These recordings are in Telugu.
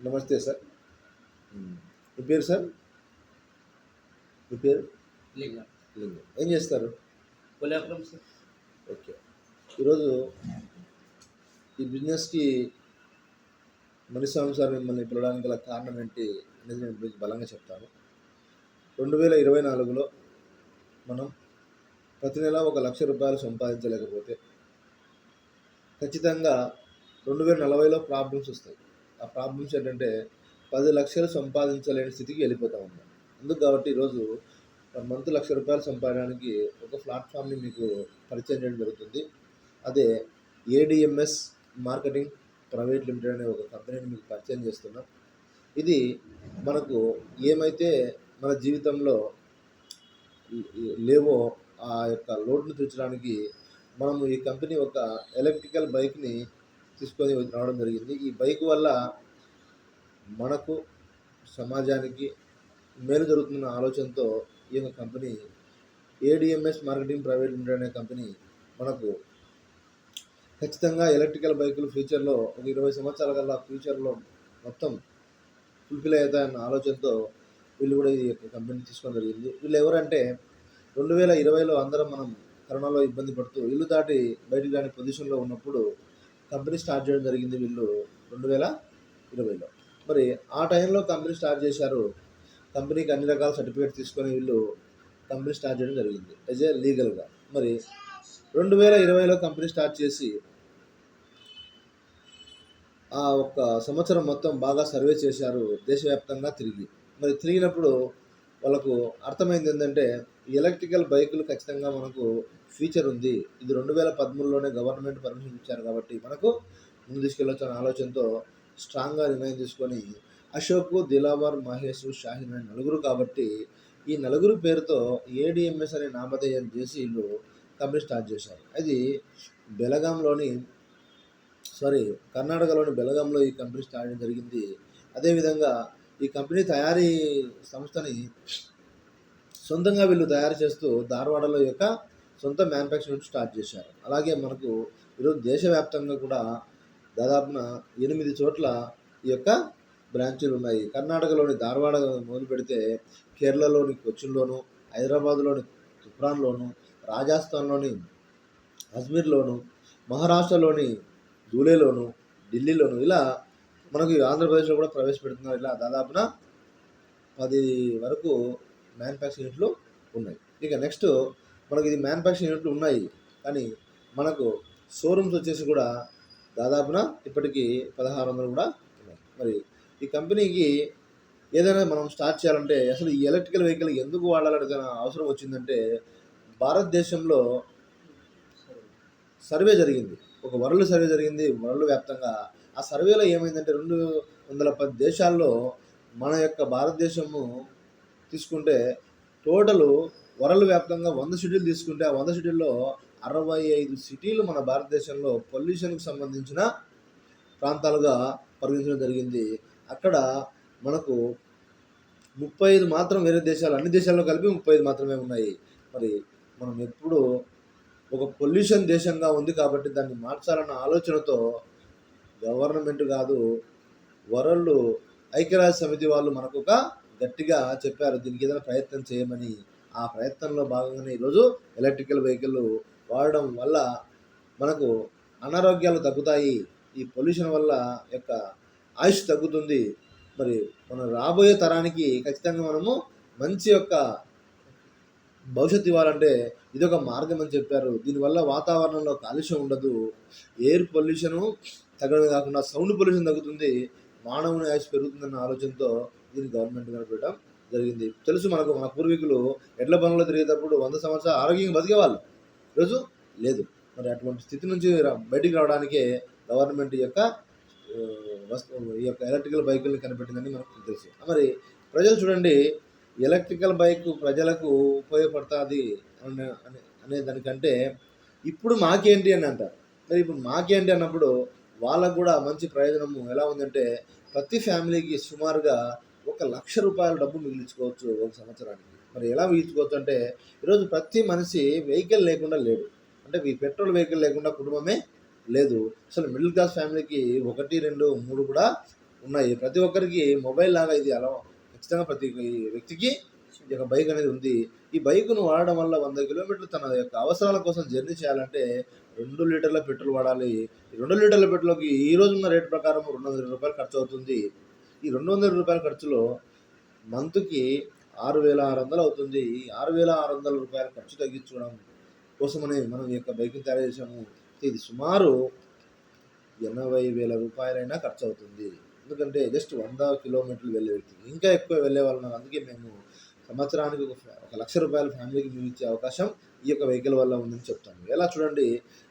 నమస్తే సార్. మీ పేరు సార్? మీ పేరు? లింగం. లింగం. ఏం చేస్తారు? కొల్లాపురం సార్. ఓకే. ఈరోజు ఈ బిజినెస్‌కి మణిస్వామి సార్ మిమ్మల్ని పిలవడానికి గల కారణం ఏంటి అనేది నేను మీకు బలంగా చెప్తాను. 2024లో మనం ప్రతి నెల ఒక ₹1,00,000 సంపాదించలేకపోతే ఖచ్చితంగా 2040లో ప్రాబ్లమ్స్ వస్తాయి. ఆ ప్రాబ్లమ్స్ ఏంటంటే 10 లక్షలు సంపాదించలేని స్థితికి వెళ్ళిపోతా ఉన్నాం. అందుకు కాబట్టి ఈరోజు పర్ మంత్ ₹1,00,000 సంపాదించడానికి ఒక ప్లాట్‌ఫామ్‌ని మీకు పరిచయం చేయడం జరుగుతుంది. అదే ఏడీఎంఎస్ మార్కెటింగ్ ప్రైవేట్ లిమిటెడ్ అనే ఒక కంపెనీని మీకు పరిచయం చేస్తున్నాం. ఇది మనకు ఏమైతే మన జీవితంలో లేవో ఆ యొక్క లోటును తీర్చడానికి మనము ఈ కంపెనీ ఒక ఎలక్ట్రికల్ బైక్‌ని తీసుకొని రావడం జరిగింది. ఈ బైక్ వల్ల మనకు, సమాజానికి మేలు జరుగుతున్న ఆలోచనతో ఈ యొక్క company ADMS marketing private limited అనే కంపెనీ మనకు ఖచ్చితంగా ఎలక్ట్రికల్ బైకులు ఫ్యూచర్లో ఒక 20 సంవత్సరాల కల్లా ఫ్యూచర్లో మొత్తం ఫుల్ఫిల్ అవుతాయన్న ఆలోచనతో వీళ్ళు కూడా ఈ యొక్క కంపెనీ తీసుకోవడం జరిగింది. వీళ్ళు ఎవరంటే 2020లో అందరం మనం కరోనాలో ఇబ్బంది పడుతూ ఇల్లు దాటి బయటికి రాని పొజిషన్లో ఉన్నప్పుడు కంపెనీ స్టార్ట్ చేయడం జరిగింది వీళ్ళు 2020లో. మరి ఆ టైంలో కంపెనీ స్టార్ట్ చేశారు. కంపెనీకి అన్ని రకాల సర్టిఫికేట్ తీసుకొని వీళ్ళు కంపెనీ స్టార్ట్ చేయడం జరిగింది యాజ్ ఏ లీగల్గా. మరి 2020లో కంపెనీ స్టార్ట్ చేసి ఆ ఒక్క సంవత్సరం మొత్తం బాగా సర్వే చేశారు దేశవ్యాప్తంగా తిరిగి. మరి తిరిగినప్పుడు వాళ్ళకు అర్థమైంది ఏంటంటే ఎలక్ట్రికల్ బైకులు ఖచ్చితంగా మనకు ఫ్యూచర్ ఉంది. ఇది 2013లోనే గవర్నమెంట్ పర్మిషన్ ఇచ్చారు కాబట్టి మనకు ముందు తీసుకెళ్ళొచ్చు అనే ఆలోచనతో స్ట్రాంగ్గా నిర్ణయం తీసుకొని అశోక్, దిలావర్, మహేష్, షాహీన్ అనే నలుగురు కాబట్టి ఈ నలుగురు పేరుతో ఏడీఎంఎస్ అనే నామధేయం చేసి వీళ్ళు కంపెనీ స్టార్ట్ చేశారు. అది బెలగాంలోని కర్ణాటకలోని బెలగాంలో ఈ కంపెనీ స్టార్ట్ చేయడం జరిగింది. అదేవిధంగా ఈ కంపెనీ తయారీ సంస్థని సొంతంగా వీళ్ళు తయారు చేస్తూ ధారవాడలో యొక్క సొంత మ్యానుఫ్యాక్చరింగ్ స్టార్ట్ చేశారు. అలాగే మనకు ఈరోజు దేశవ్యాప్తంగా కూడా దాదాపున 8 చోట్ల ఈ యొక్క బ్రాంచీలు ఉన్నాయి. కర్ణాటకలోని ధారవాడ మొదలు పెడితే కేరళలోని కొచ్చిన్లోను, హైదరాబాద్లోని తుప్రాన్లోను, రాజస్థాన్లోని అజ్మీర్లోను, మహారాష్ట్రలోని ధూలేలోను, ఢిల్లీలోను ఇలా మనకు ఆంధ్రప్రదేశ్లో కూడా ప్రవేశపెడుతున్నారు. ఇలా దాదాపున 10 వరకు మ్యానుఫ్యాక్చరింగ్ యూనిట్లు ఉన్నాయి. ఇక నెక్స్ట్ మనకి ఇది మ్యానుఫ్యాక్చరింగ్ యూనిట్లు ఉన్నాయి కానీ మనకు షోరూమ్స్ వచ్చేసి కూడా దాదాపున ఇప్పటికీ 1600 కూడా ఉన్నాయి. మరి ఈ కంపెనీకి ఏదైనా మనం స్టార్ట్ చేయాలంటే అసలు ఈ ఎలక్ట్రికల్ వెహికల్ ఎందుకు వాడాలనే అవసరం వచ్చిందంటే భారతదేశంలో సర్వే జరిగింది. ఒక వరల్డ్ సర్వే జరిగింది వరల్డ్ వ్యాప్తంగా. ఆ సర్వేలో ఏమైందంటే 210 దేశాల్లో మన యొక్క భారతదేశము తీసుకుంటే టోటలు వరల్డ్ వ్యాప్తంగా 100 సిటీలు తీసుకుంటే ఆ 100 సిటీల్లో 65 సిటీలు మన భారతదేశంలో పొల్యూషన్కి సంబంధించిన ప్రాంతాలుగా పరిగణించడం జరిగింది. అక్కడ మనకు 35 మాత్రం వేరే దేశాలు, అన్ని దేశాల్లో కలిపి 35 మాత్రమే ఉన్నాయి. మరి మనం ఎప్పుడు ఒక పొల్యూషన్ దేశంగా ఉంది కాబట్టి దాన్ని మార్చాలన్న ఆలోచనతో గవర్నమెంట్ కాదు వరల్డ్ ఐక్యరాజ్య సమితి వాళ్ళు మనకు ఒక గట్టిగా చెప్పారు దీనికి ఏదైనా ప్రయత్నం చేయమని. ఆ ప్రయత్నంలో భాగంగానే ఈరోజు ఎలక్ట్రికల్ వెహికల్ వాడడం వల్ల మనకు అనారోగ్యాలు తగ్గుతాయి. ఈ పొల్యూషన్ వల్ల యొక్క ఆయుష్ తగ్గుతుంది. మరి మనం రాబోయే తరానికి ఖచ్చితంగా మనము మంచి యొక్క భవిష్యత్తు ఇవ్వాలంటే ఇదొక మార్గం అని చెప్పారు. దీనివల్ల వాతావరణంలో కాలుష్యం ఉండదు, ఎయిర్ పొల్యూషను తగ్గడమే కాకుండా సౌండ్ పొల్యూషన్ తగ్గుతుంది, మానవుని ఆయుష్ పెరుగుతుందన్న ఆలోచనతో దీన్ని గవర్నమెంట్ కనిపెట్టడం జరిగింది. తెలుసు మనకు మన పూర్వీకులు ఎడ్ల పనుల్లో తిరిగేటప్పుడు 100 సంవత్సరాలు ఆరోగ్యంగా బతికేవాళ్ళు, ఈరోజు లేదు. మరి అటువంటి స్థితి నుంచి బయటికి రావడానికే గవర్నమెంట్ యొక్క ఈ యొక్క ఎలక్ట్రికల్ బైకుల్ని కనిపెట్టిందని మనకు తెలుసు. మరి ప్రజలు చూడండి ఎలక్ట్రికల్ బైక్ ప్రజలకు ఉపయోగపడుతుంది అనే దానికంటే ఇప్పుడు మాకేంటి అని అంటారు. మరి ఇప్పుడు మాకేంటి అన్నప్పుడు వాళ్ళకు కూడా మంచి ప్రయోజనము ఎలా ఉందంటే ప్రతి ఫ్యామిలీకి సుమారుగా ₹1,00,000 డబ్బు మిగిలించుకోవచ్చు ఒక సంవత్సరానికి. మరి ఎలా మిగిలించుకోవచ్చు అంటే ఈరోజు ప్రతి మనిషి వెహికల్ లేకుండా లేడు. అంటే ఈ పెట్రోల్ వెహికల్ లేకుండా కుటుంబమే లేదు. అసలు మిడిల్ క్లాస్ ఫ్యామిలీకి 1, 2, 3 కూడా ఉన్నాయి. ప్రతి ఒక్కరికి మొబైల్ లాగా ఇది ఖచ్చితంగా ప్రతి వ్యక్తికి ఈ యొక్క బైక్ అనేది ఉంది. ఈ బైక్‌ను వాడడం వల్ల 100 కిలోమీటర్లు తన యొక్క అవసరాల కోసం జర్నీ చేయాలంటే 2 లీటర్ల పెట్రోల్ వాడాలి. ఈ 2 లీటర్ల పెట్రోల్‌కి ఈ రోజున్న రేట్ ప్రకారం రూ. 200 ఖర్చవుతుంది. ఈ రూ. 200 ఖర్చులో మంత్‌కి 6,600 అవుతుంది. ఈ రూ. 6,600 ఖర్చు తగ్గించుకోవడం కోసమని మనం ఈ యొక్క బైక్‌ని తయారు చేశాము. ఇది సుమారు రూ. 80,000 ఖర్చవుతుంది. ఎందుకంటే జస్ట్ 100 కిలోమీటర్లు వెళ్ళే వ్యక్తికి. ఇంకా ఎక్కువ వెళ్ళేవాళ్ళు ఉన్నారు. అందుకే మేము సంవత్సరానికి ఒక రూ. 1,00,000 ఫ్యామిలీకి మేము ఇచ్చే అవకాశం ఈ యొక్క వెహికల్ వల్ల ఉందని చెప్తాను. ఎలా చూడండి,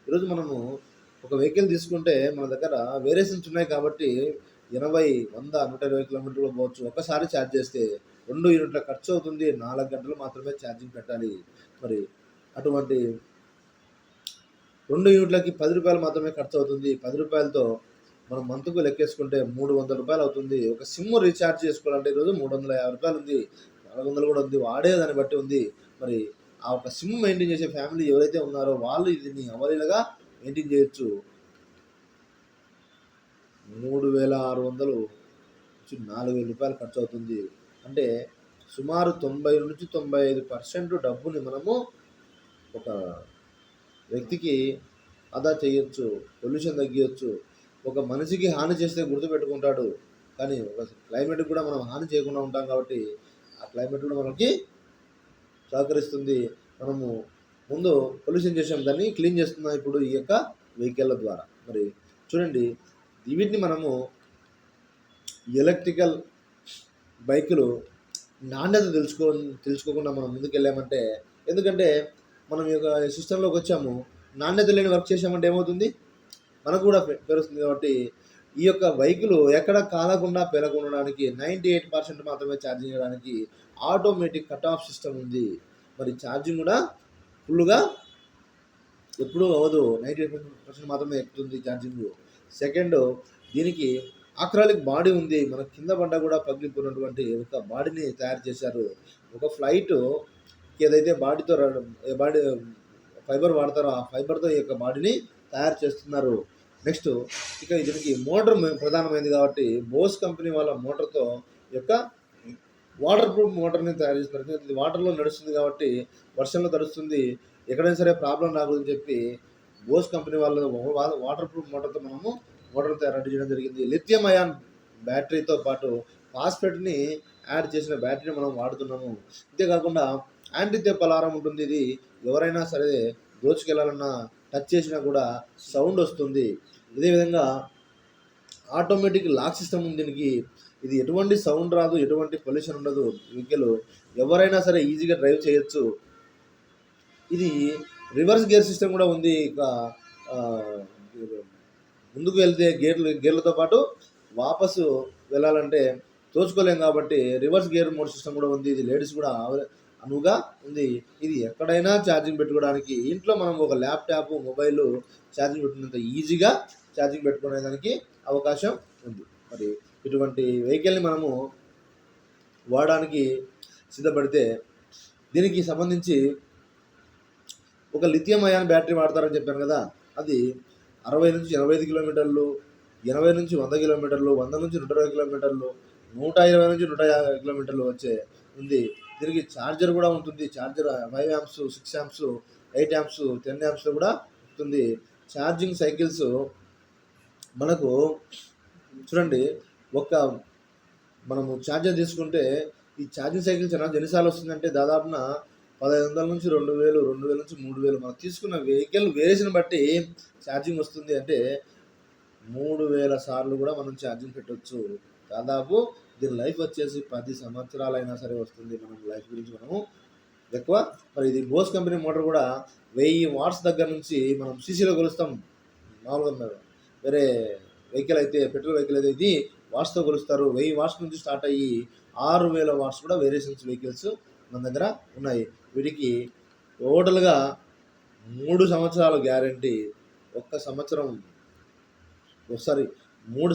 ఈరోజు మనము ఒక వెహికల్ తీసుకుంటే మన దగ్గర వేరియేషన్స్ ఉన్నాయి కాబట్టి 80, 100, 120 కిలోమీటర్లు పోవచ్చు. ఒక్కసారి ఛార్జ్ చేస్తే 2 యూనిట్ల ఖర్చు అవుతుంది. 4 గంటలు మాత్రమే ఛార్జింగ్ పెట్టాలి. మరి అటువంటి 2 యూనిట్లకి రూ. 10 మాత్రమే ఖర్చవుతుంది. రూ. 10తో మనం మంత్‌కు లెక్కేసుకుంటే రూ. 300 అవుతుంది. ఒక సిమ్ రీచార్జ్ చేసుకోవాలంటే ఈరోజు రూ. 350 ఉంది. 400 కూడా ఉంది. వాడే దాన్ని బట్టి ఉంది. మరి ఆ ఒక సిమ్ మెయింటైన్ చేసే ఫ్యామిలీ ఎవరైతే ఉన్నారో వాళ్ళు దీన్ని అవలీలగా మెయింటైన్ చేయొచ్చు. 3,600 నుంచి రూ. 4,000 ఖర్చవుతుంది. అంటే సుమారు 90-95% డబ్బుని మనము ఒక వ్యక్తికి ఆదా చేయొచ్చు. పొల్యూషన్ తగ్గియొచ్చు. ఒక మనిషికి హాని చేస్తే గుర్తుపెట్టుకుంటాడు. కానీ ఒక క్లైమేట్‌కి కూడా మనం హాని చేయకుండా ఉంటాం కాబట్టి ఆ క్లైమేట్ కూడా మనకి సహకరిస్తుంది. మనము ముందు పొల్యూషన్ చేసాం, దాన్ని క్లీన్ చేస్తున్నాం ఇప్పుడు ఈ యొక్క వెహికల్ల ద్వారా. మరి చూడండి, వీటిని మనము ఎలక్ట్రికల్ బైకులు నాణ్యత తెలుసుకోకుండా మనం ముందుకెళ్ళామంటే, ఎందుకంటే మనం ఈ యొక్క సిస్టంలోకి వచ్చాము, నాణ్యత లేని వర్క్ చేసామంటే ఏమవుతుంది, మనకు కూడా పెరుస్తుంది. కాబట్టి ఈ యొక్క బైకులు ఎక్కడ కాలకుండా పేలకుండా ఉండడానికి 98% మాత్రమే ఛార్జింగ్ చేయడానికి ఆటోమేటిక్ కట్ ఆఫ్ సిస్టమ్ ఉంది. మరి ఛార్జింగ్ కూడా ఫుల్‌గా ఎప్పుడూ అవ్వదు. 98% మాత్రమే ఎక్కుతుంది ఛార్జింగు. సెకండు, దీనికి అక్రాలిక్ బాడీ ఉంది. మన కింద పడ్డా కూడా పగిలిపోయినటువంటి ఒక బాడీని తయారు చేశారు. ఒక ఫ్లైటు ఏదైతే బాడీతో బాడీ ఫైబర్ వాడతారో ఆ ఫైబర్‌తో ఈ యొక్క బాడీని తయారు చేస్తున్నారు. నెక్స్ట్ ఇక దీనికి మోటార్ ప్రధానమైనది కాబట్టి బోస్ కంపెనీ వాళ్ళ మోటార్‌తో ఈ యొక్క వాటర్ ప్రూఫ్ మోటార్‌ని తయారు చేస్తున్నారు. ఇది వాటర్‌లో నడుస్తుంది కాబట్టి వర్షంలో తడుస్తుంది. ఎక్కడైనా సరే ప్రాబ్లమ్ రాకూడదని చెప్పి బోస్ కంపెనీ వాళ్ళు వాటర్ ప్రూఫ్ మోటార్‌తో మనము మోటార్ రెడీ చేయడం జరిగింది. లిథియం అయాన్ బ్యాటరీతో పాటు ఫాస్ఫేట్‌ని యాడ్ చేసిన బ్యాటరీని మనం వాడుతున్నాము. అంతేకాకుండా యాంటీ థెఫ్ట్ అలారం ఉంటుంది. ఇది ఎవరైనా సరే దోచుకెళ్లాలన్నా టచ్ చేసినా కూడా సౌండ్ వస్తుంది. ఇదే విధంగా ఆటోమేటిక్ లాక్ సిస్టమ్ ఉంది దీనికి. ఇది ఎటువంటి సౌండ్ రాదు, ఎటువంటి పొల్యూషన్ ఉండదు. వెహికల్ ఎవరైనా సరే ఈజీగా డ్రైవ్ చేయొచ్చు. ఇది రివర్స్ గేర్ సిస్టమ్ కూడా ఉంది. ఇక ముందుకు వెళ్తే గేర్లతో పాటు వాపసు వెళ్ళాలంటే తోచుకోలేం కాబట్టి రివర్స్ గేర్ మోడ్ సిస్టమ్ కూడా ఉంది. ఇది లేడీస్ కూడా అనువుగా ఉంది. ఇది ఎక్కడైనా ఛార్జింగ్ పెట్టుకోవడానికి, ఇంట్లో మనం ఒక ల్యాప్టాప్, మొబైల్ ఛార్జింగ్ పెట్టుకున్నంత ఈజీగా ఛార్జింగ్ పెట్టుకునేదానికి అవకాశం ఉంది. మరి ఇటువంటి వెహికల్ని మనము వాడడానికి సిద్ధపడితే దీనికి సంబంధించి ఒక లిథియం అయాన్ బ్యాటరీ వాడతారని చెప్పాను కదా, అది 60-85 కిలోమీటర్లు, 80-100 కిలోమీటర్లు, 100-120 కిలోమీటర్లు, 120-150 కిలోమీటర్లు ఉంది. దీనికి ఛార్జర్ కూడా ఉంటుంది. ఛార్జర్ 5 యాంప్స్, 6 యాంప్స్, 8 యాంప్స్, 10 యాంప్స్లో కూడా ఉంటుంది. ఛార్జింగ్ సైకిల్స్ మనకు చూడండి, మనము ఛార్జర్ తీసుకుంటే ఈ ఛార్జింగ్ సైకిల్స్ ఎన్నిసార్లు వస్తుందంటే దాదాపున 1,500 నుంచి 2,000, 2,000 నుంచి 3,000 మనం తీసుకున్న వెహికల్ వేరియేషన్ బట్టి ఛార్జింగ్ వస్తుంది. అంటే 3,000 సార్లు కూడా మనం ఛార్జింగ్ పెట్టవచ్చు. దాదాపు దీని లైఫ్ వచ్చేసి 10 సంవత్సరాలైనా సరే వస్తుంది. మనం లైఫ్ గురించి మనము ఎక్కువ. మరి ఇది బోస్ కంపెనీ మోటార్ కూడా 1000 వాట్స్ దగ్గర నుంచి మనం సీసీలో కొలుస్తాం. మామూలుగా వేరే వెహికల్ అయితే, పెట్రోల్ వెహికల్ అయితే ఇది వాట్స్తో కొలుస్తారు. 1000 వాట్స్ నుంచి స్టార్ట్ అయ్యి 6,000 వాట్స్ కూడా వేరియేషన్స్ వెహికల్స్ మన దగ్గర ఉన్నాయి. వీటికి టోటల్గా 3 సంవత్సరాల గ్యారంటీ, 3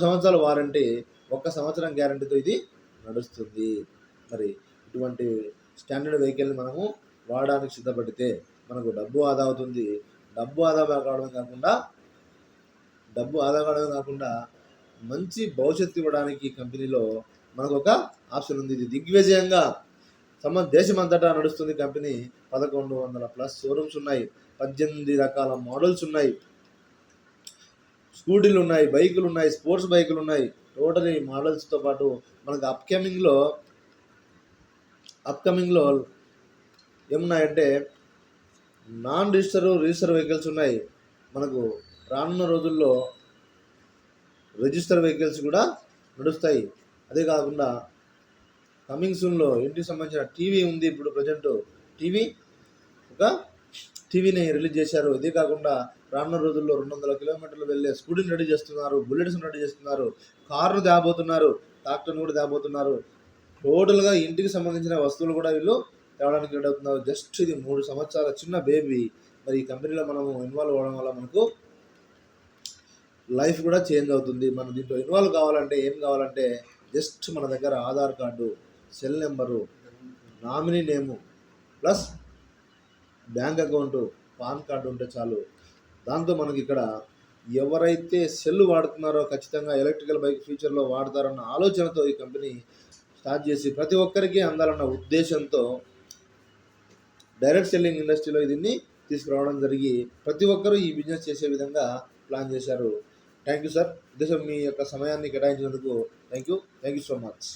సంవత్సరాల వారంటీ, 1 సంవత్సరం గ్యారంటీతో ఇది నడుస్తుంది. మరి ఇటువంటి స్టాండర్డ్ వెహికల్ని మనము వాడడానికి సిద్ధపడితే మనకు డబ్బు ఆదా అవుతుంది. డబ్బు ఆదా కావడమే కాకుండా మంచి భవిష్యత్తు ఇవ్వడానికి ఈ కంపెనీలో మనకు ఒక ఆప్షన్ ఉంది. ఇది దిగ్విజయంగా దేశమంతటా నడుస్తుంది కంపెనీ. 1100+ షోరూమ్స్ ఉన్నాయి, 18 రకాల మోడల్స్ ఉన్నాయి, స్కూటీలు ఉన్నాయి, బైకులు ఉన్నాయి, స్పోర్ట్స్ బైకులు ఉన్నాయి. టోటల్ ఈ మోడల్స్తో పాటు మనకు అప్కమింగ్లో ఏమున్నాయంటే నాన్ రిజిస్టర్ వెహికల్స్ ఉన్నాయి. మనకు రానున్న రోజుల్లో రిజిస్టర్ వెహికల్స్ కూడా నడుస్తాయి. అదే కాకుండా కమింగ్ సూన్లో ఇంటికి సంబంధించిన టీవీ ఉంది. ఇప్పుడు ప్రజెంట్ టీవీని రిలీజ్ చేశారు. ఇదే కాకుండా రానున్న రోజుల్లో 200 కిలోమీటర్లు వెళ్ళే స్కూటీని రెడీ చేస్తున్నారు, బుల్లెట్స్ని రెడీ చేస్తున్నారు, కార్ను తేబోతున్నారు, ట్రాక్టర్ని కూడా తేబోతున్నారు. టోటల్గా ఇంటికి సంబంధించిన వస్తువులు కూడా వీళ్ళు తేవడానికి రెడీ అవుతున్నారు. జస్ట్ ఇది 3 సంవత్సరాల చిన్న బేబీ. మరి ఈ కంపెనీలో మనము ఇన్వాల్వ్ అవ్వడం వల్ల మనకు లైఫ్ కూడా చేంజ్ అవుతుంది. మనం దీంట్లో ఇన్వాల్వ్ కావాలంటే ఏం కావాలంటే జస్ట్ మన దగ్గర Aadhaar card, cell number, nominee name plus bank account, PAN card ఉంటే చాలు. దాంతో మనకి ఇక్కడ ఎవరైతే సెల్ వాడుతున్నారో ఖచ్చితంగా ఎలక్ట్రికల్ బైక్ ఫ్యూచర్లో వాడతారన్న ఆలోచనతో ఈ కంపెనీ స్టార్ట్ చేసి ప్రతి ఒక్కరికి అందాలన్న ఉద్దేశంతో డైరెక్ట్ సెల్లింగ్ ఇండస్ట్రీలో దీన్ని తీసుకురావడం జరిగి ప్రతి ఒక్కరూ ఈ బిజినెస్ చేసే విధంగా ప్లాన్ చేశారు. Thank you sir. మీ యొక్క సమయాన్ని కేటాయించినందుకు థ్యాంక్ యూ సో మచ్.